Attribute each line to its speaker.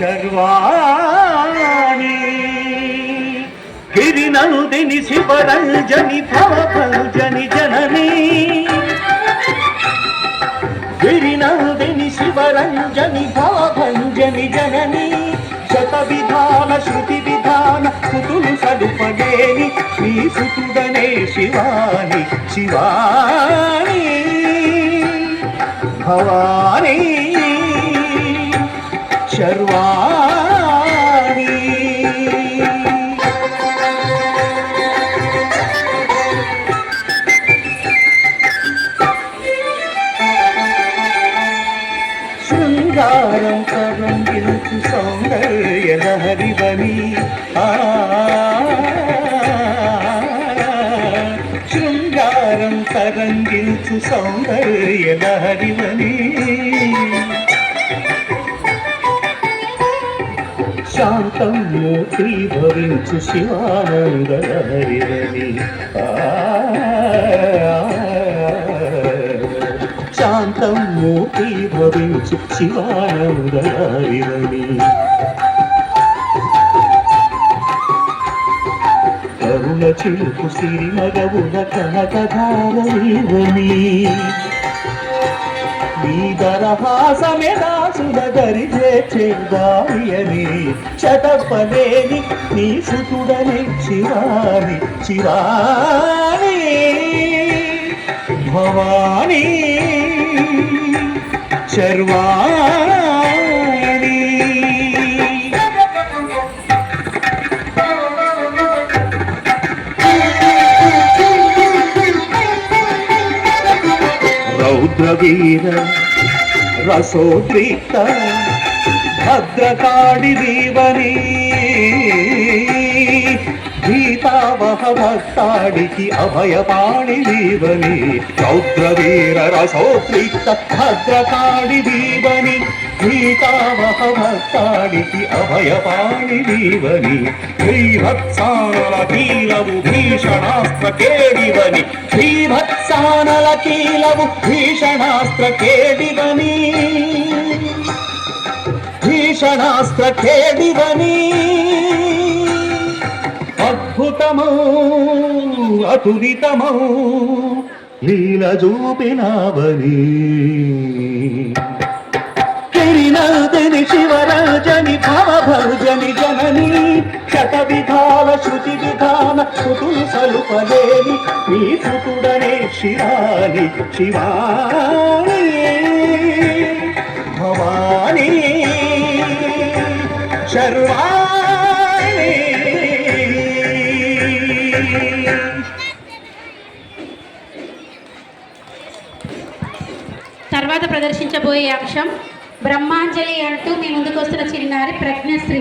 Speaker 1: శర్వాణి గిరినందిని శివరంజని భవభంజని జననీ గిరినందిని శివరంజని భవభంజని జననీ శత విధాన శృతి విధాన సుతులు సలుపలేని శ్రీ సుతుడనే శివాని శివాని భవాని శర్వాణి శృంగారం కరంగిల్చు సౌందర్య లహరివని శృంగారం కరంగిల్చు సౌందర్య లహరివని శాంతం మూర్తి భవించు శివానంద లహరివని శాంతం మూర్తి భవించు శివానంద లహరివని కరుణ చిలుకు సిరి మగవుల కనకధారవని నీ దరహాసమే దాసుల దరిజే చేదాయని చటపలేని నీ సుతుడని శివాని శివాని భవాని శర్వాణి రౌద్రవీర రసోద్రిక్త భద్రకాళి దీవని గీతావహ భక్తాడికి అభయపాణి దీవని రౌద్రవీర రసోద్రిక్త భద్రకాళి దీవని గీతావహ భక్తాడికి అభయపాణి దీవని శ్రీభత్సానల కీలవు భీషణాస్త్ర కేడివని శ్రీభత్సానల కీలవు భీషణాస్త్ర కేడివని భీషణాస్త్ర కేడివని అద్భుతమౌ అతులితమౌ లీల చూపినావని గిరినందిని శివరంజని భవభంజని జననీ శత విధాల శృతి విధాన సుతులు సలుపలేని నీ సుతుడనే శివాని శివాని భవాని శర్వాణి
Speaker 2: తర్వాత ప్రదర్శించబోయే అంశం బ్రహ్మాంజలి అంటూ మీ ముందుకు వస్తున్న చిన్నారి ప్రజ్ఞశ్రీ.